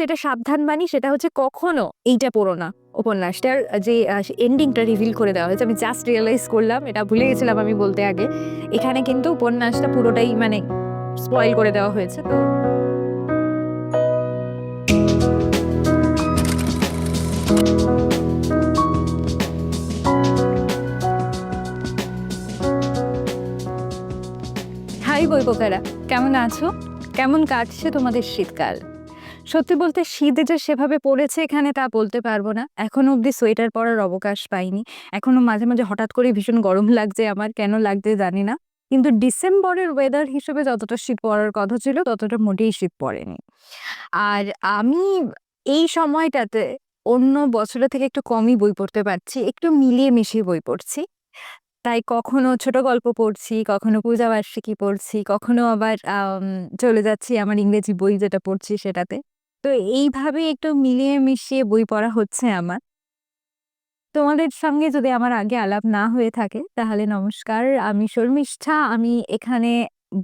যেটা সাবধান বাণী সেটা হচ্ছে কখনো এইটা পড়ো না। উপন্যাসটার যে এন্ডিংটা রিভিল করে দেওয়া হয়েছে, আমি জাস্ট রিয়েলাইজ করলাম, এটা ভুলে গেছিলাম আমি বলতে আগে। এখানে কিন্তু উপন্যাসটা পুরোটাই মানে স্পয়েল করে দেওয়া হয়েছে। তো হাই বই পোকারা, কেমন আছো? কেমন কাটছে তোমাদের শীতকাল? সত্যি বলতে শীত যে সেভাবে পড়েছে এখানে তা বলতে পারবো না। এখনো অব্দি সোয়েটার পরার অবকাশ পাইনি। এখনো মাঝে মাঝে হঠাৎ করে ভীষণ গরম লাগছে আমার, কেন লাগছে জানি না। কিন্তু ডিসেম্বরের ওয়েদার হিসেবে যতটা শীত পড়ার কথা ছিল ততটা মোটেই শীত পড়েনি। আর আমি এই সময়টাতে অন্য বছরের থেকে একটু কমই বই পড়তে পারছি, একটু মিলিয়ে মিশিয়ে বই পড়ছি। তাই কখনো ছোট গল্প পড়ছি, কখনো পূজাবার্ষিকী পড়ছি, কখনো আবার চলে যাচ্ছি আমার ইংরেজি বই যেটা পড়ছি সেটাতে। তো এইভাবে একটু মিলিয়ে মিশিয়ে বই পড়া হচ্ছে আমার। তোমাদের সঙ্গে যদি আমার আগে আলাপ না হয়ে থাকে তাহলে নমস্কার, আমি শর্মিষ্ঠা। আমি এখানে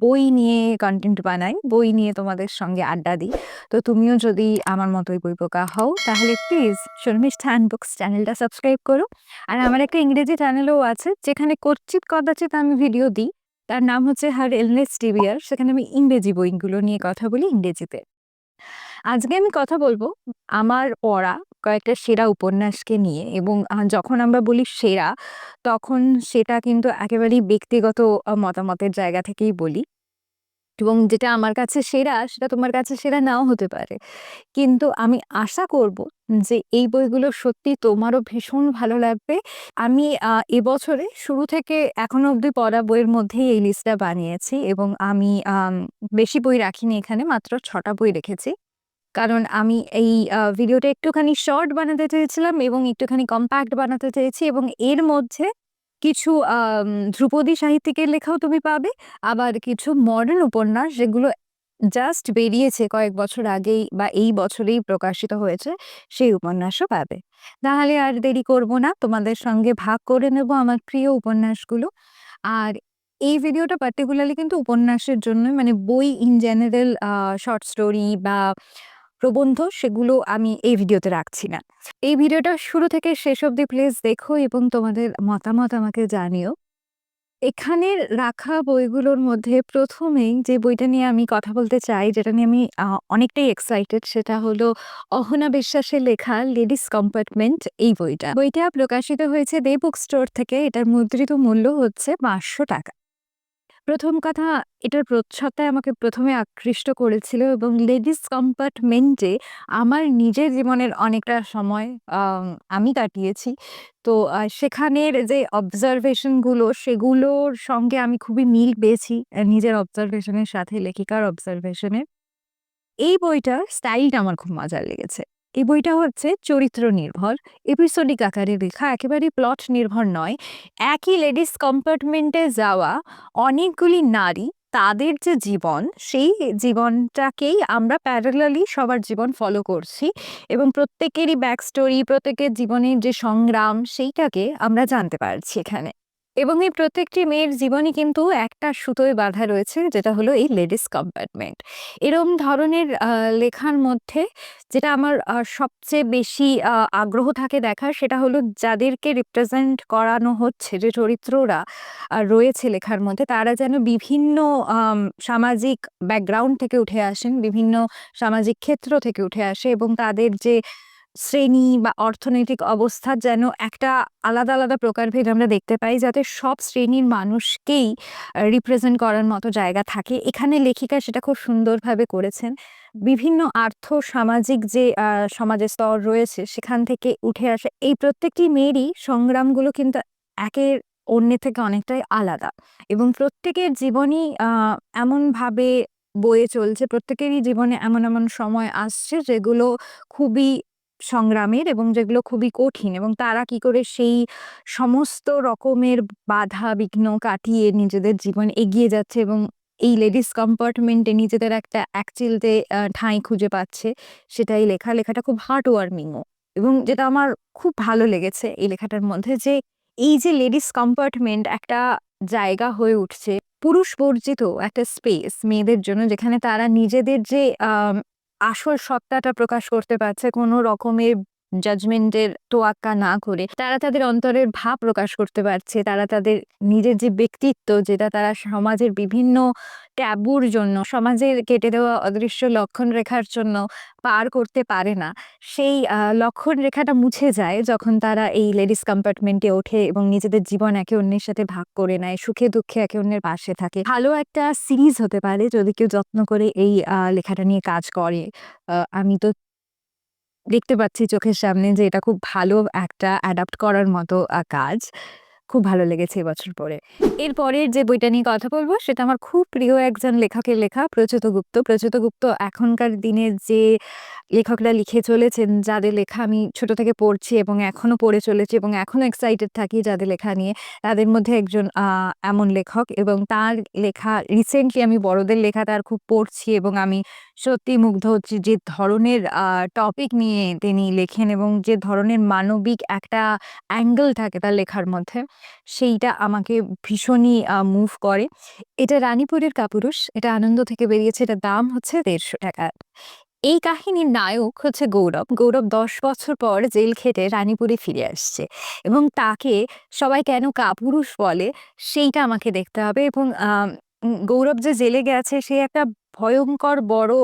বই নিয়ে কনটেন্ট বানাই, বই নিয়ে তোমাদের সঙ্গে আড্ডা দিই। তো তুমিও যদি আমার মতোই বইপোকা হও তাহলে প্লিজ শর্মিষ্ঠা অ্যান্ড বুকস চ্যানেলটা সাবস্ক্রাইব করো। আর আমার একটা ইংরেজি চ্যানেলও আছে যেখানে কচিত কদাচিৎ আমি ভিডিও দিই। তার নাম হচ্ছে হার এলনেস টিভিআর। সেখানে আমি ইংরেজি বইগুলো নিয়ে কথা বলি ইংরেজিতে। আজকে আমি কথা বলবো আমার পড়া কয়েকটা সেরা উপন্যাসকে নিয়ে, এবং যখন আমরা বলি সেরা তখন সেটা কিন্তু একেবারেই ব্যক্তিগত মতামতের জায়গা থেকেই বলি, এবং যেটা আমার কাছে সেরা সেটা তোমার কাছে সেরা নাও হতে পারে। কিন্তু আমি আশা করব যে এই বইগুলো সত্যি তোমারও ভীষণ ভালো লাগবে। আমি এবছরে শুরু থেকে এখনো অবধি পড়া বইয়ের মধ্যেই এই লিস্টটা বানিয়েছি, এবং আমি বেশি বই রাখিনি, এখানে মাত্র ৬টা বই রেখেছি। কারণ আমি এই ভিডিওটা একটুখানি শর্ট বানাতে চেয়েছিলাম এবং একটুখানি কম্প্যাক্ট বানাতে চেয়েছি, এবং এর মধ্যে কিছু ধ্রুপদী সাহিত্যিকের লেখাও তুমি পাবে, আবার কিছু মডার্ন উপন্যাস যেগুলো জাস্ট বেরিয়েছে কয়েক বছর আগেই বা এই বছরেই প্রকাশিত হয়েছে, সেই উপন্যাসও পাবে। তাহলে আর দেরি করব না, তোমাদের সঙ্গে ভাগ করে নেব আমার প্রিয় উপন্যাসগুলো। আর এই ভিডিওটা পার্টিকুলারলি কিন্তু উপন্যাসের জন্য, মানে বই ইন জেনারেল শর্ট স্টোরি বা প্রবন্ধ সেগুলো আমি এই ভিডিওতে রাখছি না। এই ভিডিওটা শুরু থেকে শেষ অবধি প্লিজ দেখো এবং তোমাদের মতামত আমাকে জানিও। এখানে রাখা বইগুলোর মধ্যে প্রথমেই যে বইটা নিয়ে আমি কথা বলতে চাই, যেটা নিয়ে আমি অনেকটাই এক্সাইটেড, সেটা হলো অহনা বিশ্বাসের লেখা লেডিস কম্পার্টমেন্ট। এই বইটা প্রকাশিত হয়েছে দে বুক স্টোর থেকে। এটার মুদ্রিত মূল্য হচ্ছে ৫০০ টাকা। প্রথম কথা, এটার প্রচ্ছদটাই আমাকে প্রথমে আকৃষ্ট করেছিল, এবং লেডিস কম্পার্টমেন্টে আমার নিজের জীবনের অনেকটা সময় আমি কাটিয়েছি। তো সেখানের যে অবজারভেশনগুলো সেগুলোর সঙ্গে আমি খুবই মিল পেয়েছি, নিজের অবজারভেশনের সাথে লেখিকার অবজারভেশনের। এই বইটার স্টাইলটা আমার খুব মজার লেগেছে। এই বইটা হচ্ছে চরিত্র নির্ভর, এপিসোডিক আকারে লেখা, একেবারেই প্লট নির্ভর নয়। একই লেডিস কম্পার্টমেন্টে যাওয়া অনেকগুলি নারী, তাদের যে জীবন সেই জীবনটাকেই আমরা প্যারালালি সবার জীবন ফলো করছি, এবং প্রত্যেকেরই ব্যাক স্টোরি, প্রত্যেকের জীবনের যে সংগ্রাম সেইটাকে আমরা জানতে পারছি এখানে। এবং এই প্রত্যেকটি মেয়ের জীবনই কিন্তু একটা সুতোয় বাঁধা রয়েছে, যেটা হলো এই লেডিস কম্পার্টমেন্ট। এরম ধরনের লেখার মধ্যে যেটা আমার সবচেয়ে বেশি আগ্রহ থাকে দেখার, সেটা হলো যাদেরকে রিপ্রেজেন্ট করানো হচ্ছে, যে চরিত্ররা রয়েছে লেখার মধ্যে, তারা যেন বিভিন্ন সামাজিক ব্যাকগ্রাউন্ড থেকে উঠে আসেন, বিভিন্ন সামাজিক ক্ষেত্র থেকে উঠে আসে, এবং তাদের যে শ্রেণী বা অর্থনৈতিক অবস্থা যেন একটা আলাদা আলাদা প্রকারভেদ আমরা দেখতে পাই, যাতে সব শ্রেণীর মানুষকেই রিপ্রেজেন্ট করার মতো জায়গা থাকে। এখানে লেখিকা সেটা খুব সুন্দরভাবে করেছেন। বিভিন্ন আর্থ সামাজিক যে সমাজের স্তর রয়েছে সেখান থেকে উঠে আসে এই প্রত্যেকটি মেয়েরই সংগ্রামগুলো কিন্তু একের অন্যের থেকে অনেকটাই আলাদা, এবং প্রত্যেকের জীবনই এমনভাবে বয়ে চলছে, প্রত্যেকেরই জীবনে এমন এমন সময় আসছে যেগুলো খুবই সংগ্রামের এবং যেগুলো খুবই কঠিন, এবং তারা কি করে সেই সমস্ত রকমের বাধা বিঘ্ন কাটিয়ে নিজেদের জীবন এগিয়ে যাচ্ছে, এবং এই লেডিস কম্পার্টমেন্টে নিজেদের একটা একচিলতে ঠাঁই খুঁজে পাচ্ছে, সেটাই লেখাটা খুব হার্ট ওয়ার্মিংও। এবং যেটা আমার খুব ভালো লেগেছে এই লেখাটার মধ্যে, যে এই যে লেডিস কম্পার্টমেন্ট একটা জায়গা হয়ে উঠছে, পুরুষ বর্জিত একটা স্পেস মেয়েদের জন্য, যেখানে তারা নিজেদের যে আসল সত্তাটা প্রকাশ করতে পারছে কোনো রকমের জাজমেন্টের তোয়াক্কা না করে। তারা তাদের অন্তরের ভাব প্রকাশ করতে পারছে। তারা তাদের নিজের যে ব্যক্তিত্ব, যেটা তারা সমাজের বিভিন্ন ট্যাবুর জন্য, সমাজের কেটে দেওয়া অদৃশ্য লক্ষণ রেখার জন্য পার করতে পারে না, সেই লক্ষণ রেখাটা মুছে যায় যখন তারা এই লেডিস কম্পার্টমেন্টে ওঠে এবং নিজেদের জীবন একে অন্যের সাথে ভাগ করে নেয়, সুখে দুঃখে একে অন্যের পাশে থাকে। ভালো একটা সিরিজ হতে পারে যদি কেউ যত্ন করে এই লেখাটা নিয়ে কাজ করে। আমি তো দেখতে পাচ্ছি চোখের সামনে যে এটা খুব ভালো একটা অ্যাডাপ্ট করার মতো কাজ। খুব ভালো লেগেছে এবছর পড়ে। এরপরের যে বইটা নিয়ে কথা বলব সেটা আমার খুব প্রিয় একজন লেখকের লেখা, প্রচ্যুত গুপ্ত। প্রচ্যুত গুপ্ত এখনকার দিনে যে লেখকরা লিখে চলেছেন, যাদের লেখা আমি ছোট থেকে পড়ছি এবং এখনো পড়ে চলেছি এবং এখনো এক্সাইটেড থাকি যাদের লেখা নিয়ে, তাদের মধ্যে একজন এমন লেখক। এবং তার লেখা রিসেন্টলি আমি বড়দের লেখা তার খুব পড়ছি এবং আমি সত্যিই মুগ্ধ হচ্ছি যে ধরনের টপিক নিয়ে তিনি লেখেন এবং যে ধরনের মানবিক একটা অ্যাঙ্গেল থাকে তার লেখার মধ্যে, সেইটা আমাকে ভীষণই মুভ করে। এটা রানীপুরের কাপুরুষ। এটা আনন্দ থেকে বেরিয়েছে। এটার দাম হচ্ছে ৳১৫০। এই কাহিনীর নায়ক হচ্ছে গৌরব। গৌরব ১০ বছর পর জেল খেটে রানীপুরে ফিরে আসছে এবং তাকে সবাই কেন কাপুরুষ বলে সেইটা আমাকে দেখতে হবে। এবং গৌরব যে জেলে গেছে সে একটা ভয়ঙ্কর বড়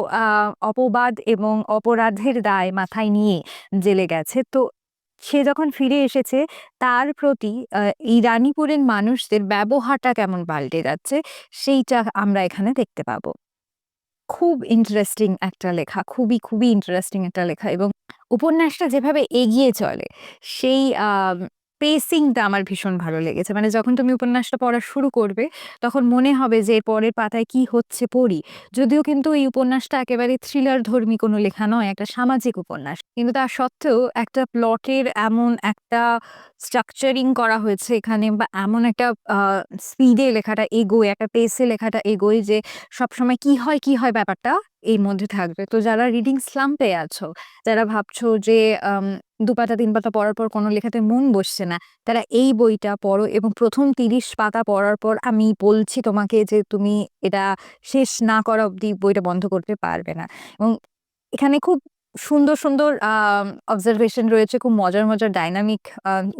অপবাদ এবং অপরাধের দায় মাথায় নিয়ে জেলে গেছে। তো সে যখন ফিরে এসেছে তার প্রতি এই রানীপুরের মানুষদের ব্যবহারটা কেমন পাল্টে যাচ্ছে সেইটা আমরা এখানে দেখতে পাবো। খুব ইন্টারেস্টিং একটা লেখা। খুবই ইন্টারেস্টিং একটা লেখা এবং উপন্যাসটা যেভাবে এগিয়ে চলে সেই পেসিংটা আমার ভীষণ ভালো লেগেছে। মানে যখন তুমি উপন্যাসটা পড়া শুরু করবে তখন মনে হবে যে এর পরের পাতায় কি হচ্ছে পড়ি। যদিও কিন্তু এই উপন্যাসটা একেবারে থ্রিলার ধর্মী কোনো লেখা নয়, একটা সামাজিক উপন্যাস। কিন্তু তা সত্ত্বেও একটা প্লটের এমন একটা স্ট্রাকচারিং করা হয়েছে এখানে, বা এমন একটা আ স্পিডে লেখাটা এগোয়, একটা পেসে লেখাটা এগোয় যে সবসময় কি হয় ব্যাপারটা এর মধ্যে থাকবে। তো যারা রিডিং স্লাম্পে আছো, যারা ভাবছো যে ২ পাতা ৩ পাতা পড়ার পর কোনো লেখাতে মন বসছে না, তারা এই বইটা পড়ো এবং ১ম ৩০ পাতা পড়ার পর আমি বলছি তোমাকে যে তুমি এটা শেষ না করা অব্দি বইটা বন্ধ করতে পারবে না। এবং এখানে খুব সুন্দর অবজারভেশন রয়েছে। খুব মজার ডায়নামিক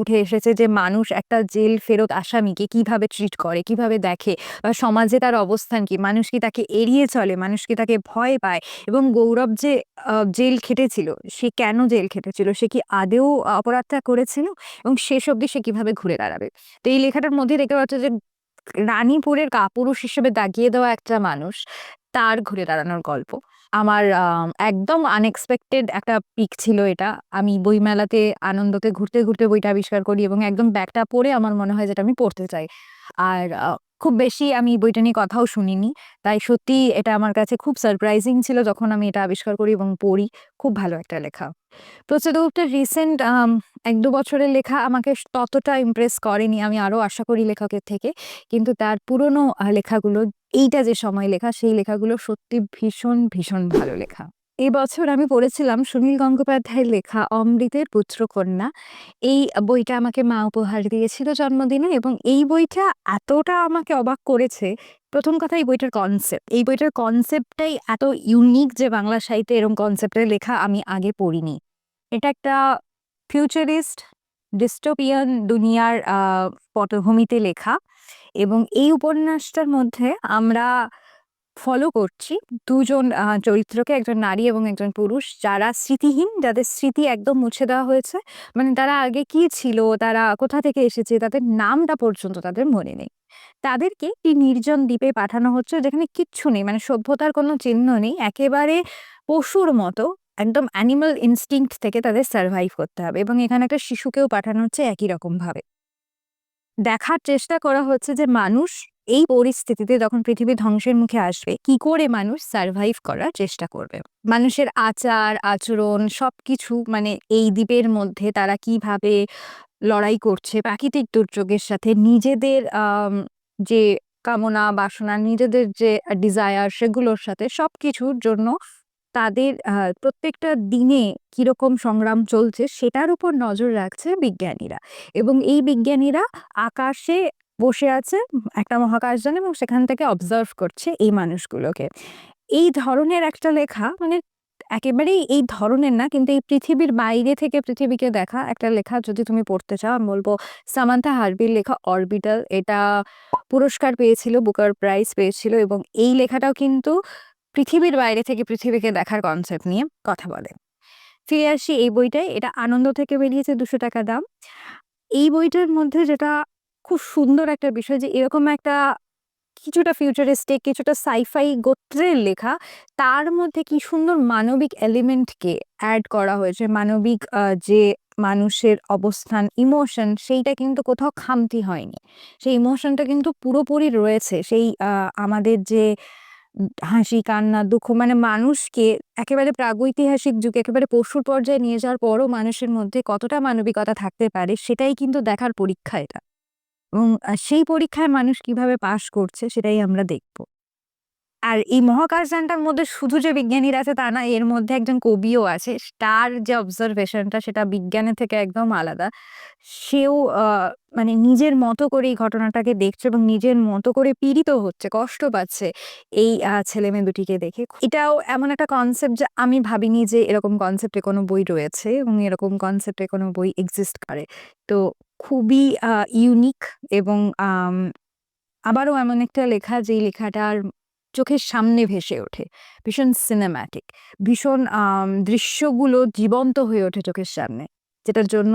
উঠে এসেছে যে মানুষ একটা জেল ফেরত আসামিকে কিভাবে ট্রিট করে, কিভাবে দেখে, বা সমাজে তার অবস্থান কি? মানুষ কি তাকে এড়িয়ে চলে? মানুষ কি তাকে ভয় পায়? এবং গৌরব যে জেল খেটেছিল, সে কেন জেল খেটেছিল? সে কি আদৌ অপরাধটা করেছিল? এবং শেষ অবধি সে কিভাবে ঘুরে দাঁড়াবে? তো এই লেখাটার মধ্যে দেখতে পাচ্ছ যে রানীপুরের কাপুরুষ হিসেবে দাগিয়ে দেওয়া একটা মানুষ, তার ঘুরে দাঁড়ানোর গল্প। আমার একদম আনএক্সপেক্টেড একটা পিক ছিল এটা। আমি বইমেলাতে আনন্দতে ঘুরতে বইটা আবিষ্কার করি এবং একদম ব্যাগটা পড়ে আমার মনে হয় যে এটা আমি পড়তে চাই। আর খুব বেশি আমি বইটা নিয়ে কথাও শুনিনি। তাই সত্যিই এটা আমার কাছে খুব সারপ্রাইজিং ছিল যখন আমি এটা আবিষ্কার করি এবং পড়ি। খুব ভালো একটা লেখা। প্রচ্ছদ গুপ্তের রিসেন্ট ১-২ বছরের লেখা আমাকে ততটা ইমপ্রেস করেনি। আমি আরো আশা করি লেখকের থেকে। কিন্তু তার পুরনো লেখাগুলো, এইটা যে সময় লেখা, সেই লেখাগুলো সত্যি ভীষণ ভালো লেখা। এবছর আমি পড়েছিলাম সুনীল গঙ্গোপাধ্যায়ের লেখা 'অমৃতের পুত্রকন্যা'। এই বইটা আমাকে মা উপহার দিয়েছিল জন্মদিনে এবং এই বইটা এতটা আমাকে অবাক করেছে। ১ম কথা এই বইটার কনসেপ্ট। এই বইটার কনসেপ্টটাই এত ইউনিক যে বাংলা সাহিত্যে এরকম কনসেপ্টের লেখা আমি আগে পড়িনি। এটা একটা ফিউচারিস্ট ডিস্টোপিয়ান দুনিয়ার পটভূমিতে লেখা এবং এই উপন্যাসটার মধ্যে আমরা ফলো করছি ২ জন চরিত্রকে, একজন নারী এবং একজন পুরুষ, যারা স্মৃতিহীন, যাদের স্মৃতি একদম মুছে দেওয়া হয়েছে। মানে তারা আগে কি ছিল, তারা কোথা থেকে এসেছে, তাদের নামটা পর্যন্ত তাদের মনে নেই। তাদেরকে একটি নির্জন দ্বীপে পাঠানো হচ্ছে যেখানে কিচ্ছু নেই, মানে সভ্যতার কোনো চিহ্ন নেই। একেবারে পশুর মতো একদম অ্যানিমাল ইনস্টিংক্ট থেকে তাদের সারভাইভ করতে হবে এবং এখানে একটা শিশুকেও পাঠানো হচ্ছে একই রকমভাবে। দেখার চেষ্টা করা হচ্ছে যে মানুষ এই পরিস্থিতিতে যখন পৃথিবী ধ্বংসের মুখে আসবে, কি করে মানুষ সারভাইভ করার চেষ্টা করবে। মানুষের আচার, আচরণ সবকিছু, মানে এই দ্বীপের মধ্যে তারা কিভাবে লড়াই করছে প্রাকৃতিক দুর্যোগের সাথে, নিজেদের যে কামনা বাসনা, নিজেদের যে ডিজায়ার সেগুলোর সাথে, সবকিছুর জন্য তাদের প্রত্যেকটা দিনে কিরকম সংগ্রাম চলছে সেটার উপর নজর রাখছে বিজ্ঞানীরা। এবং এই বিজ্ঞানীরা আকাশে বসে আছে একটা মহাকাশযান এবং সেখান থেকে অবজার্ভ করছে এই মানুষগুলোকে। এই ধরনের একটা লেখা, মানে একেবারেই এই ধরনের না, কিন্তু এই পৃথিবীর বাইরে থেকে পৃথিবীকে দেখা একটা লেখা যদি তুমি পড়তে চাও, আমি বলবো সামান্থা হার্বির লেখা 'অরবিটাল'। এটা পুরস্কার পেয়েছিল, বুকার প্রাইজ পেয়েছিল, এবং এই লেখাটাও কিন্তু পৃথিবীর বাইরে থেকে পৃথিবীকে দেখার কনসেপ্ট নিয়ে কথা বলে। ফিরে আসি এই বইটায়। এটা আনন্দ থেকে বেরিয়েছে, 200 টাকা দাম। এই বইটার মধ্যে যেটা খুব সুন্দর একটা বিষয়, যে এরকম একটা কিছুটা ফিউচারিস্টিক, কিছুটা সাই-ফাই গোত্রের লেখা, তার মধ্যে কি সুন্দর মানবিক এলিমেন্টকে অ্যাড করা হয়েছে। মানবিক যে মানুষের অবস্থান, ইমোশন, সেইটা কিন্তু কোথাও খামতি হয়নি। সেই ইমোশনটা কিন্তু পুরোপুরি রয়েছে। সেই আমাদের যে হাসি, কান্না, দুঃখ, মানে মানুষকে একেবারে প্রাগৈতিহাসিক যুগে একেবারে পশুর পর্যায়ে নিয়ে যাওয়ার পরও মানুষের মধ্যে কতটা মানবিকতা থাকতে পারে, সেটাই কিন্তু দেখার পরীক্ষা এটা। এবং সেই পরীক্ষায় মানুষ কিভাবে পাস করছে সেটাই আমরা দেখব। আর এই মহাকাশযানটার মধ্যে শুধু যে বিজ্ঞানীরা আছে তা না, এর মধ্যে একজন কবিও আছে। তার যে অবজারভেশনটা সেটা বিজ্ঞানের থেকে একদম আলাদা। সেও মানে নিজের মতো করে এই ঘটনাটাকে দেখছে এবং নিজের মতো করে পীড়িত হচ্ছে, কষ্ট পাচ্ছে এই ছেলেমেয়ে দুটিকে দেখে। এটাও এমন একটা কনসেপ্ট যে আমি ভাবিনি যে এরকম কনসেপ্টে কোনো বই রয়েছে এবং এরকম কনসেপ্টে কোনো বই এক্সিস্ট করে। তো খুবই ইউনিক, এবং আবারও এমন একটা লেখা যেই লেখাটার চোখের সামনে ভেসে ওঠে। ভীষণ সিনেম্যাটিক, ভীষণ দৃশ্যগুলো জীবন্ত হয়ে ওঠে চোখের সামনে। যেটার জন্য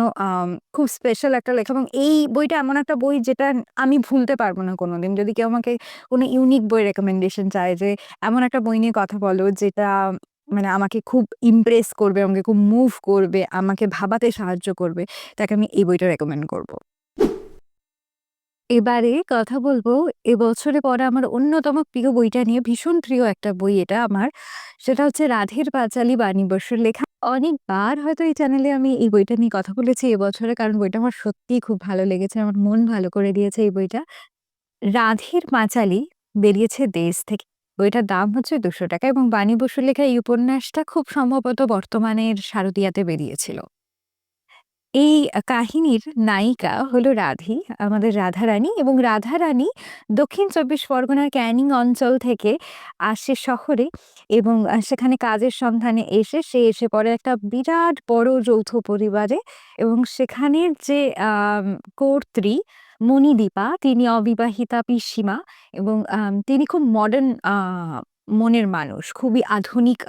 খুব স্পেশাল একটা লেখা, এবং এই বইটা এমন একটা বই যেটা আমি ভুলতে পারব না কোনোদিন। যদি কেউ আমাকে কোনো ইউনিক বই রেকমেন্ডেশন চায়, যে এমন একটা বই নিয়ে কথা বলো যেটা মানে আমাকে খুব ইমপ্রেস করবে, আমাকে খুব মুভ করবে, আমাকে ভাবাতে সাহায্য করবে, তাকে আমি এই বইটা রেকমেন্ড করব। এবারে কথা বলবো এবছরে পড়া আমার অন্যতম প্রিয় বইটা নিয়ে। ভীষণ প্রিয় একটা বই এটা আমার। সেটা হচ্ছে রাধের পাঁচালী বাণী বসুর লেখা। অনেকবার হয়তো এই চ্যানেলে আমি এই বইটা নিয়ে কথা বলেছি এবছরে, কারণ বইটা আমার সত্যিই খুব ভালো লেগেছে। আমার মন ভালো করে দিয়েছে এই বইটা। রাধের পাঁচালী বেরিয়েছে দেশ থেকে। বইটার দাম হচ্ছে 200 টাকা, এবং বাণী বসুর লেখা এই উপন্যাসটা খুব সম্ভবত বর্তমানের শারদীয়াতে বেরিয়েছিল। এই কাহিনীর নায়িকা হলো রাধি, আমাদের রাধারানী, এবং রাধারানী দক্ষিণ ২৪ পরগনার ক্যানিং অঞ্চল থেকে আসে শহরে, এবং সেখানে কাজের সন্ধানে সে এসে পড়ে একটা বিরাট বড় যৌথ পরিবারে। এবং সেখানের যে কর্ত্রী মণিদীপা, তিনি অবিবাহিতা পিসিমা, এবং তিনি খুব মডার্ন মনের মানুষ, খুবই আধুনিক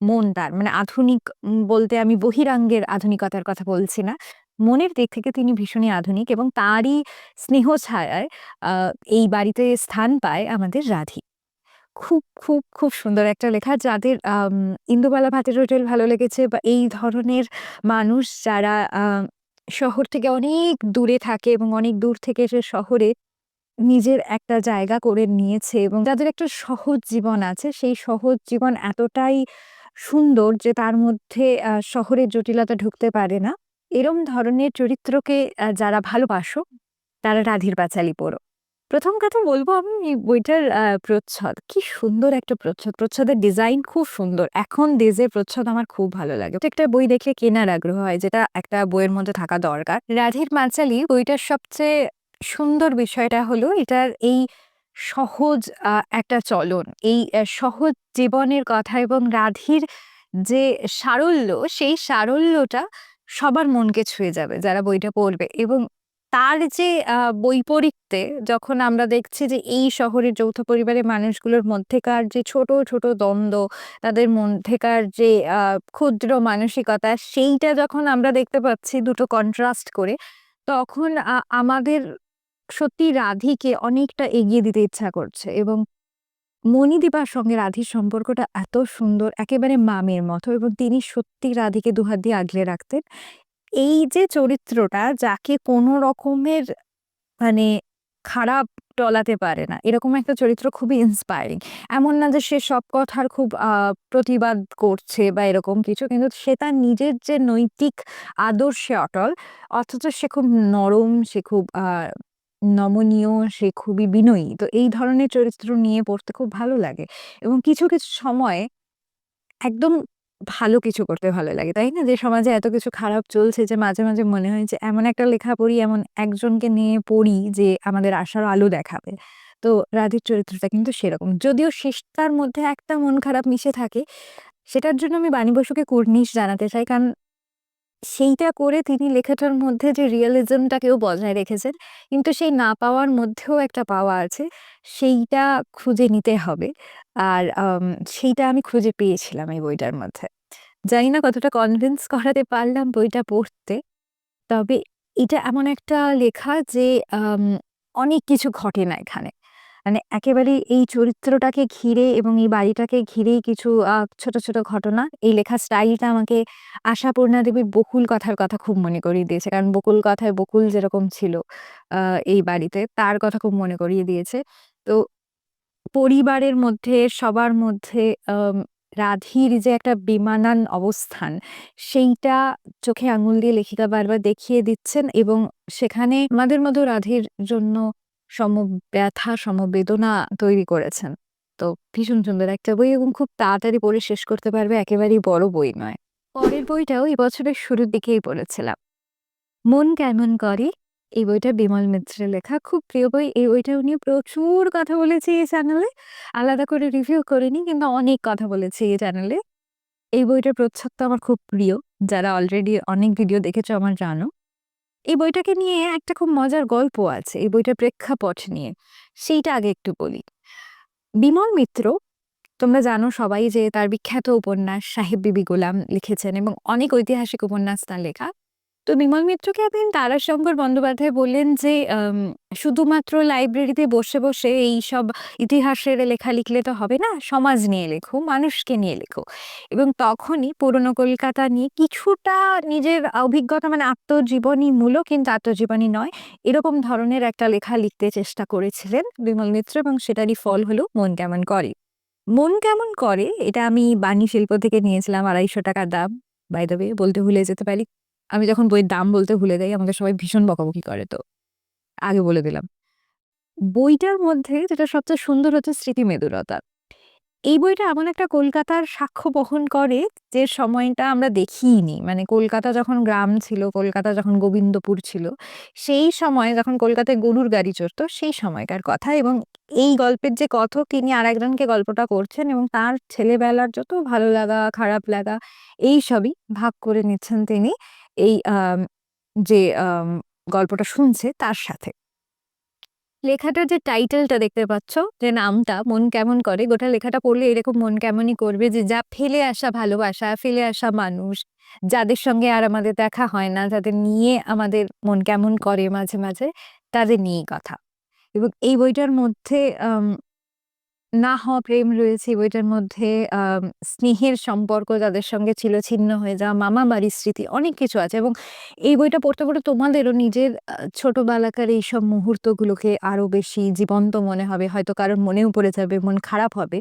মন তার। মানে আধুনিক বলতে আমি বহিরাঙ্গের আধুনিকতার কথা বলছি না। মনের দিক থেকে তিনি ভীষণই আধুনিক, এবং তারই স্নেহ ছায়ায় আ এই বাড়িতে স্থান পায় আমাদের রাধি। খুব, খুব, খুব সুন্দর একটা লেখা। যাদের ইন্দুবালা ভাতের হোটেল ভালো লেগেছে, বা এই ধরনের মানুষ যারা শহর থেকে অনেক দূরে থাকে এবং অনেক দূর থেকে এসে শহরে নিজের একটা জায়গা করে নিয়েছে, এবং যাদের একটা সহজ জীবন আছে, সেই সহজ জীবন এতটাই সুন্দর যে তার মধ্যে শহরের জটিলতা ঢুকতে পারে না। এরম ধরনের চরিত্রকে যারা ভালোবাসো, তারা রাধের পাঁচালী পড়ো। ১ম কথা বলব আমি এই বইটার প্রচ্ছদ। কি সুন্দর একটা প্রচ্ছদ! প্রচ্ছদের ডিজাইন খুব সুন্দর। এখন দেজের প্রচ্ছদ আমার খুব ভালো লাগে। প্রত্যেকটা বই দেখলে কেনার আগ্রহ হয়, যেটা একটা বইয়ের মধ্যে থাকা দরকার। রাধের পাঁচালী বইটার সবচেয়ে সুন্দর বিষয়টা হলো এটার এই সহজ একটা চলন। এই সহজ জীবনের কথা, এবং রাধির যে সারল্য, সেই সারল্যটা সবার মনকে ছুঁয়ে যাবে যারা বইটা পড়বে। এবং তার যে বৈপরীত্যে যখন আমরা দেখছি যে এই শহরের যৌথ পরিবারের মানুষগুলোর মধ্যেকার যে ছোট, ছোট দ্বন্দ্ব, তাদের মধ্যেকার যে ক্ষুদ্র মানসিকতা, সেইটা যখন আমরা দেখতে পাচ্ছি দুটো কন্ট্রাস্ট করে, তখন আমাদের সত্যি রাধিকে অনেকটা এগিয়ে দিতে ইচ্ছা করছে। এবং মণিদীপার সঙ্গে রাধির সম্পর্কটা এত সুন্দর, একেবারে মামের মতো, এবং তিনি সত্যি রাধিকে দুহাত দিয়ে আগলে রাখতেন। এই যে চরিত্রটা, যাকে কোনো রকমের মানে খারাপ টলাতে পারে না, এরকম একটা চরিত্র খুবই ইন্সপায়ারিং। এমন না যে সে সব কথার খুব প্রতিবাদ করছে বা এরকম কিছু, কিন্তু সে তার নিজের যে নৈতিক আদর্শে অটল, অথচ সে খুব নরম, সে খুব নমনীয়, সে খুবই বিনয়ী। তো এই ধরনের চরিত্র নিয়ে পড়তে খুব ভালো লাগে, এবং কিছু, কিছু সময়ে একদম ভালো কিছু করতে ভালো লাগে, তাই না? যে সমাজে এত কিছু খারাপ চলছে, যে মাঝে, মাঝে মনে হয় যে এমন একটা লেখা পড়ি, এমন একজনকে নিয়ে পড়ি যে আমাদের আশার আলো দেখাবে। তো রাধির চরিত্রটা কিন্তু সেরকম। যদিও শেষটার মধ্যে একটা মন খারাপ মিশে থাকে, সেটার জন্য আমি বাণী বসুকে কুর্নিশ জানাতে চাই, কারণ সেইটা করে তিনি লেখাটার মধ্যে যে রিয়ালিজমটাকেও বজায় রেখেছেন, কিন্তু সেই না পাওয়ার মধ্যেও একটা পাওয়া আছে, সেইটা খুঁজে নিতে হবে। আর সেইটা আমি খুঁজে পেয়েছিলাম এই বইটার মধ্যে। জানি না কতটা কনভিন্স করাতে পারলাম বইটা পড়তে। তবে এটা এমন একটা লেখা যে আম অনেক কিছু ঘটে না এখানে। মানে একেবারেই এই চরিত্রটাকে ঘিরে এবং এই বাড়িটাকে ঘিরেই কিছু ছোট, ছোট ঘটনা। এই লেখার স্টাইলটা আমাকে আশাপূর্ণা দেবীর বকুল কথার কথা খুব মনে করিয়ে দিয়েছে। কারণ বকুল কথায় বকুল যেরকম ছিল আ এই বাড়িতে, তার কথা খুব মনে করিয়ে দিয়েছে। তো পরিবারের মধ্যে সবার মধ্যে আম রাধির যে একটা বেমানান অবস্থান, সেইটা চোখে আঙুল দিয়ে লেখিকা বারবার দেখিয়ে দিচ্ছেন এবং সেখানে আমাদের মতো রাধির জন্য সমব্যথা, সমবেদনা তৈরি করেছেন। তো ভীষণ সুন্দর একটা বই এবং খুব তাড়াতাড়ি পড়ে শেষ করতে পারবে, একেবারেই বড় বই নয়। পরের বইটাও এই বছরের শুরুর দিকেই পড়েছিলাম। 'মন কেমন করে'। এই বইটা বিমল মিত্রের লেখা। খুব প্রিয় বই। এই বইটা নিয়ে প্রচুর কথা বলেছি এই চ্যানেলে। আলাদা করে রিভিউ করিনি, কিন্তু অনেক কথা বলেছি এই চ্যানেলে। এই বইটার প্রচ্ছদটা আমার খুব প্রিয়। যারা অলরেডি অনেক ভিডিও দেখেছো আমার জানো। এই বইটাকে নিয়ে একটা খুব মজার গল্প আছে এই বইটার প্রেক্ষাপট নিয়ে। সেইটা আগে একটু বলি। বিমল মিত্র, তোমরা জানো সবাই যে তার বিখ্যাত উপন্যাস 'সাহেব বিবি গোলাম' লিখেছেন এবং অনেক ঐতিহাসিক উপন্যাস তার লেখা। তো বিমল মিত্রকে একদিন তারাশঙ্কর বন্দ্যোপাধ্যায় বললেন যে শুধুমাত্র লাইব্রেরিতে বসে, বসে এইসব ইতিহাসের লেখা লিখলে তো হবে না, সমাজ নিয়ে লেখো, মানুষকে নিয়ে লেখো। এবং তখনই পুরনো কলকাতা নিয়ে কিছুটা নিজের অভিজ্ঞতা মানে আত্মজীবনীমূলক কিন্তু আত্মজীবনী নয়, এরকম ধরনের একটা লেখা লিখতে চেষ্টা করেছিলেন বিমল মিত্র এবং সেটারই ফল হলো 'মন কেমন করে'। 'মন কেমন করে' এটা আমি বাণী শিল্প থেকে নিয়েছিলাম ৳২৫০ দাম। বাই দ্য ওয়ে বলতে ভুলে যেতে পারি। আমি যখন বইয়ের দাম বলতে ভুলে যাই আমাকে সবাই ভীষণ বকাবকি করে, তো আগে বলে দিলাম। বইটার মধ্যে যেটা সবচেয়ে সুন্দর হচ্ছে স্মৃতিমেদুরতা। এই বইটা এমন একটা কলকাতার সাক্ষ্য বহন করে যে সময়টা আমরা দেখিইনি। মানে কলকাতা যখন গ্রাম ছিল, কলকাতা যখন গোবিন্দপুর ছিল, সেই সময়ে যখন কলকাতায় গরুর গাড়ি চড়ত, সেই সময়কার কথা এবং এই গল্পের যে কথক তিনি আরেকজনকে গল্পটা করছেন এবং তার ছেলেবেলার যত ভালো লাগা, খারাপ লাগা এইসবই ভাগ করে নিচ্ছেন তিনি এই যে গল্পটা শুনছে তার সাথে। লেখাটার যে টাইটেলটা দেখতে পাচ্ছ, যে নামটা 'মন কেমন করে', গোটা লেখাটা পড়লে এরকম মন কেমনই করবে যে যা ফেলে আসা ভালোবাসা, ফেলে আসা মানুষ, যাদের সঙ্গে আর আমাদের দেখা হয় না, যাদের নিয়ে আমাদের মন কেমন করে মাঝে, মাঝে, তাদের নিয়েই কথা। এবং এই বইটার মধ্যে আম না হওয়া প্রেম রয়েছে, এই বইটার মধ্যে স্নেহের সম্পর্ক যাদের সঙ্গে ছিল ছিন্ন হয়ে যাওয়া, মামা বাড়ির স্মৃতি অনেক কিছু আছে এবং এই বইটা পড়তে, পড়তে তোমাদেরও নিজের ছোটবেলাকার এইসব মুহূর্তগুলোকে আরো বেশি জীবন্ত মনে হবে। হয়তো কারোর মনেও পড়ে যাবে, মন খারাপ হবে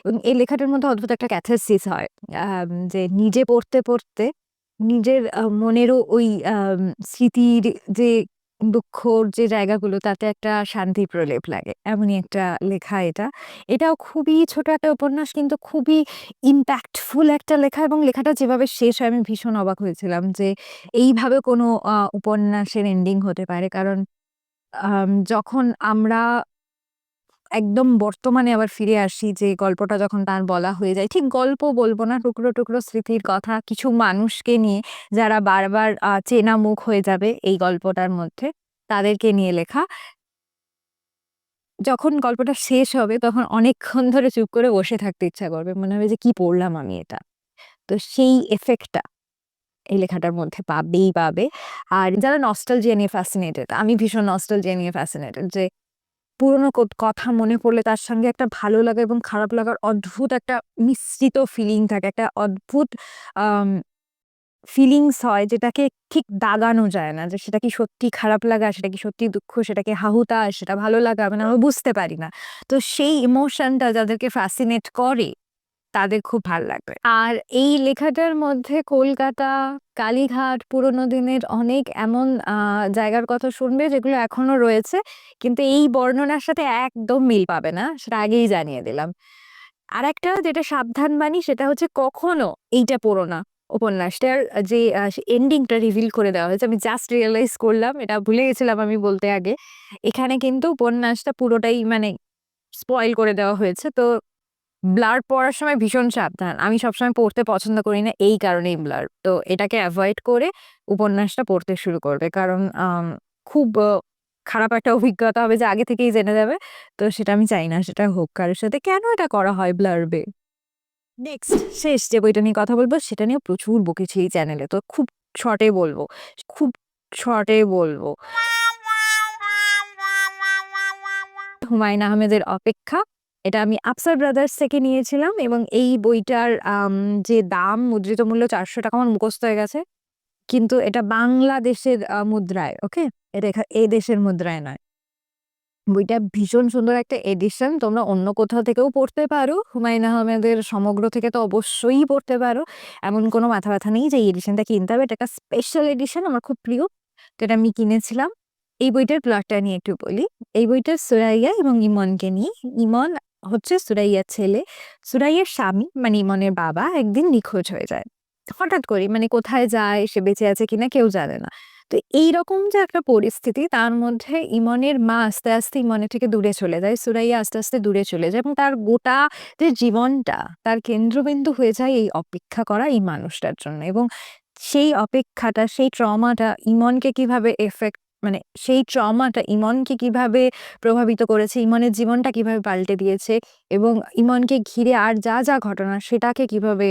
এবং এই লেখাটার মধ্যে অদ্ভুত একটা ক্যাথারসিস হয়। যে নিজে পড়তে, পড়তে নিজের মনেরও ওই স্মৃতির যে দুঃখর যে জায়গাগুলো তাতে একটা শান্তি প্রলেপ লাগে। এমনই একটা লেখা এটা। এটাও খুবই ছোট একটা উপন্যাস কিন্তু খুবই ইমপ্যাক্টফুল একটা লেখা এবং লেখাটা যেভাবে শেষ হয় আমি ভীষণ অবাক হয়েছিলাম যে এইভাবে কোনো উপন্যাসের এন্ডিং হতে পারে। কারণ যখন আমরা একদম বর্তমানে আবার ফিরে আসি যে গল্পটা যখন তার বলা হয়ে যায়, ঠিক গল্প বলব না, টুকরো, টুকরো স্মৃতির কথা কিছু মানুষকে নিয়ে যারা বারবার চেনা মুখ হয়ে যাবে এই গল্পটার মধ্যে, তাদেরকে নিয়ে লেখা। যখন গল্পটা শেষ হবে তখন অনেকক্ষণ ধরে চুপ করে বসে থাকতে ইচ্ছা করবে। মনে হবে যে কি পড়লাম আমি এটা। তো সেই ইফেক্টটা এই লেখাটার মধ্যে পাবেই পাবে। আর যারা নস্টালজিয়া নিয়ে ফ্যাসিনেটেড, আমি ভীষণ নস্টালজিয়া নিয়ে ফ্যাসিনেটেড যে পুরোনো কথা মনে পড়লে তার সঙ্গে একটা ভালো লাগা এবং খারাপ লাগার অদ্ভুত একটা মিশ্রিত ফিলিং থাকে। একটা অদ্ভুত আম ফিলিংস হয় যেটাকে ঠিক দাগানো যায় না। যে সেটা কি সত্যি খারাপ লাগা, সেটা কি সত্যি দুঃখ, সেটা কি হা-হুতাশ, সেটা ভালো লাগা মানে আমরা বুঝতে পারি না। তো সেই ইমোশনটা যাদেরকে ফ্যাসিনেট করে তাদের খুব ভাল লাগবে। আর এই লেখাটার মধ্যে কলকাতা, কালীঘাট, পুরোনো দিনের অনেক এমন জায়গার কথা শুনবে যেগুলো এখনো রয়েছে। কিন্তু এই বর্ণনার সাথে একদম মিল পাবে না। সেটা আগেই জানিয়ে দিলাম। আরেকটা যেটা সাবধান বাণী সেটা হচ্ছে কখনো এইটা পড়ো না। উপন্যাসটার যে এন্ডিংটা রিভিল করে দেওয়া হয়েছে। আমি জাস্ট রিয়ালাইজ করলাম। এটা ভুলে গেছিলাম আমি বলতে আগে। এখানে কিন্তু উপন্যাসটা পুরোটাই মানে স্পয়েল করে দেওয়া হয়েছে। তো ব্লার পড়ার সময় ভীষণ সাবধান। আমি সবসময় পড়তে পছন্দ করি না এই কারণেই ব্লার। তো এটাকে এভয়েড করে উপন্যাসটা পড়তে শুরু করবে। কারণ খুব খারাপ একটা অভিজ্ঞতা হবে যে আগে থেকেই জেনে যাবে। তো সেটা আমি চাই না সেটা হোক কারো সাথে। কেন এটা করা হয় ব্লার্বে? নেক্সট শেষ যে বইটা নিয়ে কথা বলব সেটা নিয়ে প্রচুর বকেছি এই চ্যানেলে। তো খুব শর্টে বলব। খুব শর্টে বলব। হুমায়ূন আহমেদের 'অপেক্ষা'। এটা আমি আফসার ব্রাদার্স থেকে নিয়েছিলাম এবং এই বইটার যে দাম মুদ্রিত মূল্য ৳400 আমার মুখস্থ হয়ে গেছে। কিন্তু এটা বাংলাদেশের মুদ্রায়, ওকে? এটা এই দেশের মুদ্রায় নয়। বইটা ভীষণ সুন্দর একটা এডিশন। তোমরা অন্য কোথাও থেকেও পড়তে পারো। হুমায়ূন আহমেদের সমগ্র থেকে তো অবশ্যই পড়তে পারো। এমন কোনো মাথা ব্যথা নেই যে এই এডিশনটা কিনতে হবে। এটা একটা স্পেশাল এডিশন আমার খুব প্রিয়। তো এটা আমি কিনেছিলাম। এই বইটার প্লটটা নিয়ে একটু বলি। এই বইটা সুরাইয়া এবং ইমনকে নিয়ে। ইমন হচ্ছে সুরাইয়ার ছেলে। সুরাইয়ার স্বামী মানে ইমনের বাবা একদিন নিখোঁজ হয়ে যায়। হঠাৎ করে মানে কোথায় যায়, সে বেঁচে আছে কিনা কেউ জানে না। তো এইরকম যে একটা পরিস্থিতি তার মধ্যে ইমনের মা আস্তে, আস্তে ইমনের থেকে দূরে চলে যায়। সুরাইয়া আস্তে, আস্তে দূরে চলে যায় এবং তার গোটা যে জীবনটা তার কেন্দ্রবিন্দু হয়ে যায় এই অপেক্ষা করা এই মানুষটার জন্য এবং সেই অপেক্ষাটা, সেই ট্রমাটা ইমনকে কিভাবে মানে সেই ট্রমাটা ইমনকে কিভাবে প্রভাবিত করেছে, ইমনের জীবনটা কিভাবে পাল্টে দিয়েছে এবং ইমনকে ঘিরে আর যা, যা ঘটনা সেটাকে কিভাবে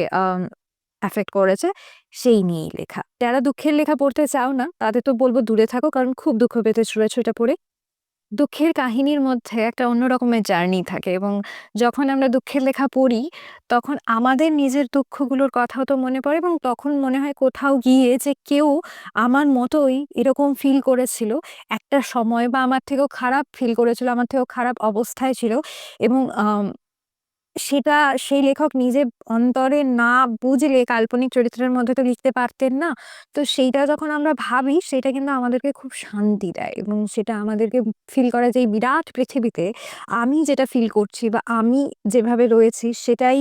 এফেক্ট করেছে সেই নিয়েই লেখা। যারা দুঃখের লেখা পড়তে চাও না তাদের তো বলব দূরে থাকো কারণ খুব দুঃখ পেতে চলেছ এটা পড়ে। দুঃখের কাহিনীর মধ্যে একটা অন্য রকমের জার্নি থাকে এবং যখন আমরা দুঃখের লেখা পড়ি তখন আমাদের নিজের দুঃখগুলোর কথাও তো মনে পড়ে এবং তখন মনে হয় কোথাও গিয়ে যে কেউ আমার মতোই এরকম ফিল করেছিল একটা সময় বা আমার থেকেও খারাপ ফিল করেছিল, আমার থেকেও খারাপ অবস্থায় ছিল এবং সেটা সেই লেখক নিজে অন্তরে না বুঝলে কাল্পনিক চরিত্রের মধ্যে তো লিখতে পারতেন না। তো সেইটা যখন আমরা ভাবি সেটা কিন্তু আমাদেরকে খুব শান্তি দেয় এবং সেটা আমাদেরকে ফিল করা যে এই বিরাট পৃথিবীতে আমি যেটা ফিল করছি বা আমি যেভাবে রয়েছি সেটাই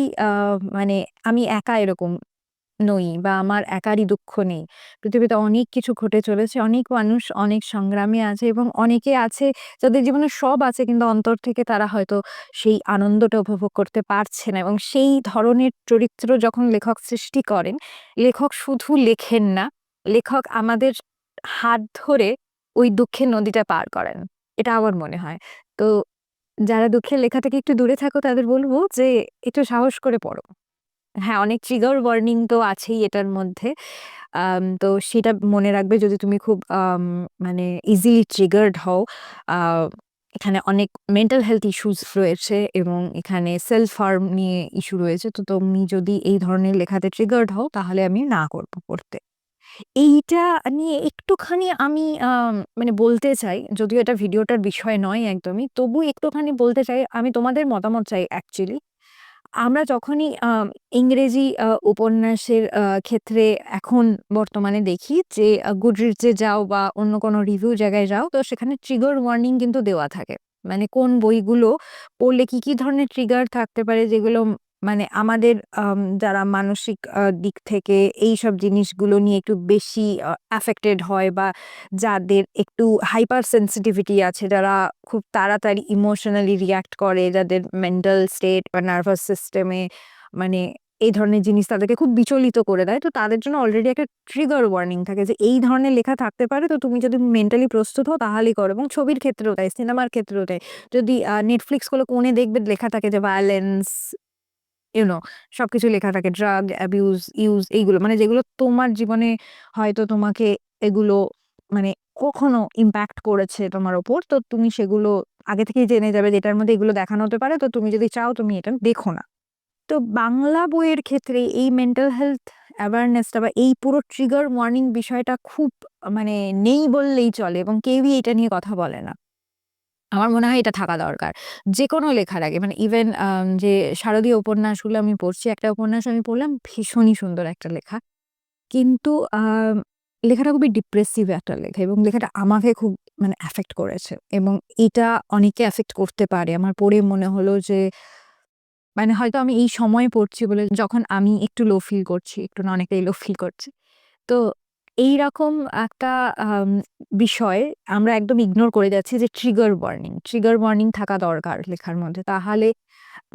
মানে আমি একা এরকম নই বা আমার একারই দুঃখ নেই। পৃথিবীতে অনেক কিছু ঘটে চলেছে। অনেক মানুষ অনেক সংগ্রামে আছে এবং অনেকে আছে যাদের জীবনে সব আছে কিন্তু অন্তর থেকে তারা হয়তো সেই আনন্দটা উপভোগ করতে পারছে না এবং সেই ধরনের চরিত্র যখন লেখক সৃষ্টি করেন, লেখক শুধু লেখেন না, লেখক আমাদের হাত ধরে ওই দুঃখের নদীটা পার করেন। এটা আমার মনে হয়। তো যারা দুঃখের লেখা থেকে একটু দূরে থাকো তাদের বলব যে একটু সাহস করে পড়ো। হ্যাঁ, অনেক ট্রিগার ওয়ার্নিং তো আছেই এটার মধ্যে। তো সেটা মনে রাখবে যদি তুমি খুব মানে ইজিলি ট্রিগার্ড হও। আ এখানে অনেক মেন্টাল হেলথ ইস্যুস রয়েছে এবং এখানে সেলফ হার্ম নিয়ে ইস্যু রয়েছে। তো তুমি যদি এই ধরনের লেখাতে ট্রিগার্ড হও তাহলে আমি না করব পড়তে। এইটা নিয়ে একটুখানি আমি মানে বলতে চাই, যদিও এটা ভিডিওটার বিষয় নয় একদমই। তবু একটুখানি বলতে চাই, আমি তোমাদের মতামত চাই অ্যাকচুয়ালি। আমরা যখনই ইংরেজি উপন্যাসের ক্ষেত্রে এখন বর্তমানে দেখি যে Goodreads এ যাও বা অন্য কোনো রিভিউ জায়গায় যাও তো সেখানে ট্রিগার ওয়ার্নিং কিন্তু দেওয়া থাকে। মানে কোন বইগুলো পড়লে কি ধরনের ট্রিগার থাকতে পারে যেগুলো মানে আমাদের যারা মানসিক দিক থেকে এইসব জিনিসগুলো নিয়ে একটু বেশি অ্যাফেক্টেড হয় বা যাদের একটু হাইপার সেনসিটিভিটি আছে, যারা খুব তাড়াতাড়ি ইমোশনালি রিঅ্যাক্ট করে, যাদের মেন্টাল স্টেট বা নার্ভাস সিস্টেমে মানে এই ধরনের জিনিস তাদেরকে খুব বিচলিত করে দেয়। তো তাদের জন্য অলরেডি একটা ট্রিগার ওয়ার্নিং থাকে যে এই ধরনের লেখা থাকতে পারে। তো তুমি যদি মেন্টালি প্রস্তুত হও তাহলেই করো এবং ছবির ক্ষেত্রেও তাই, সিনেমার ক্ষেত্রেও তাই। যদি Netflix গুলো কোণে দেখবে লেখা থাকে যে ভায়োলেন্স, ইউ নো সবকিছু লেখা থাকে। ড্রাগ অ্যাবিউজ, ইউজ এইগুলো মানে যেগুলো তোমার জীবনে হয়তো তোমাকে এগুলো মানে কখনো ইমপ্যাক্ট করেছে তোমার উপর। তো তুমি সেগুলো আগে থেকেই জেনে যাবে যে এটার মধ্যে এগুলো দেখানো হতে পারে। তো তুমি যদি চাও তুমি এটা দেখো না। তো বাংলা বইয়ের ক্ষেত্রে এই মেন্টাল হেলথ অ্যাওয়ারনেসটা বা এই পুরো ট্রিগার ওয়ার্নিং বিষয়টা খুব মানে নেই বললেই চলে এবং কেউই এটা নিয়ে কথা বলে না। আমার মনে হয় এটা থাকা দরকার। যেকোনো লেখার আগে মানে ইভেন যে শারদীয় উপন্যাসগুলো আমি পড়ছি, একটা উপন্যাস আমি পড়লাম ভীষণই সুন্দর একটা লেখা। কিন্তু লেখাটা খুবই ডিপ্রেসিভ একটা লেখা এবং লেখাটা আমাকে খুব মানে অ্যাফেক্ট করেছে এবং এটা অনেককে অ্যাফেক্ট করতে পারে। আমার পড়ে মনে হলো যে মানে হয়তো আমি এই সময়ে পড়ছি বলে যখন আমি একটু লো ফিল করছি, একটু না অনেকটাই লো ফিল করছি। তো এইরকম একটা আম বিষয় আমরা একদম ইগনোর করে যাচ্ছি যে ট্রিগার ওয়ার্নিং। ট্রিগার ওয়ার্নিং থাকা দরকার লেখার মধ্যে। তাহলে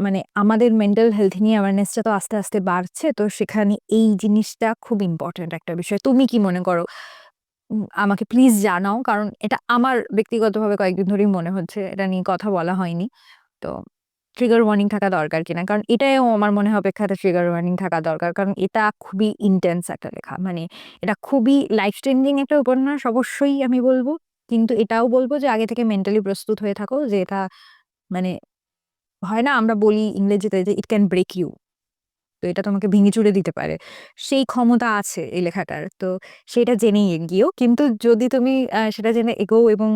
মানে আমাদের মেন্টাল হেলথ নিয়ে অ্যাওয়ারনেসটা তো আস্তে আস্তে বাড়ছে, তো সেখানে এই জিনিসটা খুব ইম্পর্টেন্ট একটা বিষয়। তুমি কি মনে করো? আমাকে প্লিজ জানাও, কারণ এটা আমার ব্যক্তিগতভাবে কয়েকদিন ধরেই মনে হচ্ছে, এটা নিয়ে কথা বলা হয়নি। তো ট্রিগার ওয়ার্নিং থাকা দরকার কিনা, কারণ এটাও আমার মনে হয় অপেক্ষাতে ট্রিগার ওয়ার্নিং থাকা দরকার, কারণ এটা খুবই ইন্টেন্স একটা লেখা, মানে এটা খুবই লাইফ চেঞ্জিং একটা উপন্যাস অবশ্যই আমি বলবো, কিন্তু এটাও বলবো যে আগে থেকে মেন্টালি প্রস্তুত হয়ে থাকো, যে এটা মানে হয় না, আমরা বলি ইংরেজিতে যে ইট ক্যান ব্রেক ইউ, তো এটা তোমাকে ভেঙে চুরে দিতে পারে, সেই ক্ষমতা আছে এই লেখাটার। তো সেটা জেনেই এগিয়েও, কিন্তু যদি তুমি সেটা জেনে এগোও এবং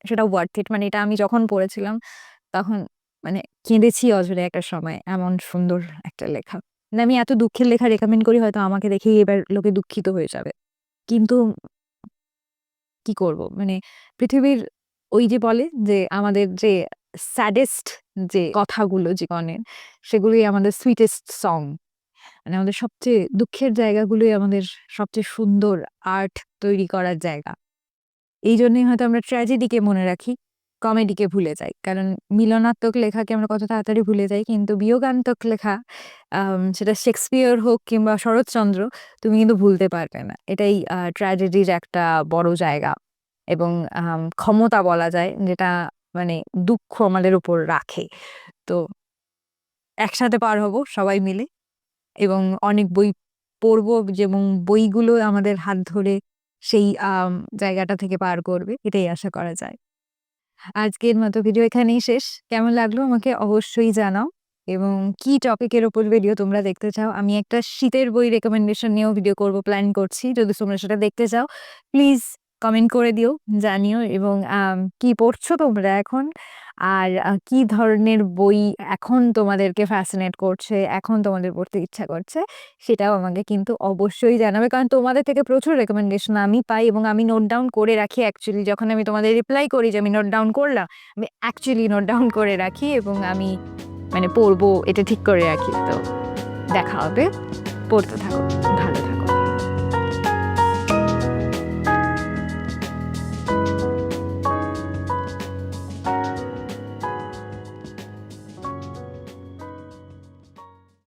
সেটা ওয়ার্থ ইট, মানে এটা আমি যখন পড়েছিলাম তখন মানে কেঁদেছি অজরে একটা সময়, এমন সুন্দর একটা লেখা। মানে আমি এত দুঃখের লেখা রেকমেন্ড করি, হয়তো আমাকে দেখেই এবার লোকে দুঃখিত হয়ে যাবে, কিন্তু কি করব, মানে পৃথিবীর ওই যে বলে যে আমাদের যে স্যাডেস্ট যে কথাগুলো জীবনের, সেগুলোই আমাদের সুইটেস্ট সং, মানে আমাদের সবচেয়ে দুঃখের জায়গাগুলোই আমাদের সবচেয়ে সুন্দর আর্ট তৈরি করার জায়গা। এই জন্যই হয়তো আমরা ট্র্যাজেডিকে মনে রাখি, কমেডিকে ভুলে যাই, কারণ মিলনাত্মক লেখাকে আমরা কত তাড়াতাড়ি ভুলে যাই, কিন্তু বিয়োগান্তক লেখা সেটা শেক্সপিয়র হোক কিংবা শরৎচন্দ্র, তুমি কিন্তু ভুলতে পারবে না। এটাই ট্র্যাজেডির একটা বড় জায়গা এবং ক্ষমতা বলা যায়, যেটা মানে দুঃখ আমাদের উপর রাখে। তো একসাথে পার হব সবাই মিলে এবং অনেক বই পড়বো, এবং বইগুলো আমাদের হাত ধরে সেই জায়গাটা থেকে পার করবে, এটাই আশা করা যায়। আজকের মতো ভিডিও এখানেই শেষ। কেমন লাগলো আমাকে অবশ্যই জানাও, এবং কি টপিকের উপর ভিডিও তোমরা দেখতে চাও। আমি একটা শীতের বই রেকমেন্ডেশন নিয়েও ভিডিও করব প্ল্যান করছি, যদি তোমরা সেটা দেখতে চাও প্লিজ কমেন্ট করে দিও, জানিও, এবং কি পড়ছো তোমরা এখন, আর কি ধরনের বই এখন তোমাদেরকে ফ্যাসিনেট করছে, এখন তোমাদের পড়তে ইচ্ছা করছে, সেটাও আমাকে কিন্তু অবশ্যই জানাবে, কারণ তোমাদের থেকে প্রচুর রেকমেন্ডেশন আমি পাই এবং আমি নোট ডাউন করে রাখি। অ্যাকচুয়ালি যখন আমি তোমাদের রিপ্লাই করি যে আমি নোট ডাউন করলাম, আমি অ্যাকচুয়ালি নোট ডাউন করে রাখি এবং আমি মানে পড়বো এটা ঠিক করে রাখি। তো দেখা হবে, পড়তে থাকো, ভালো থাকো।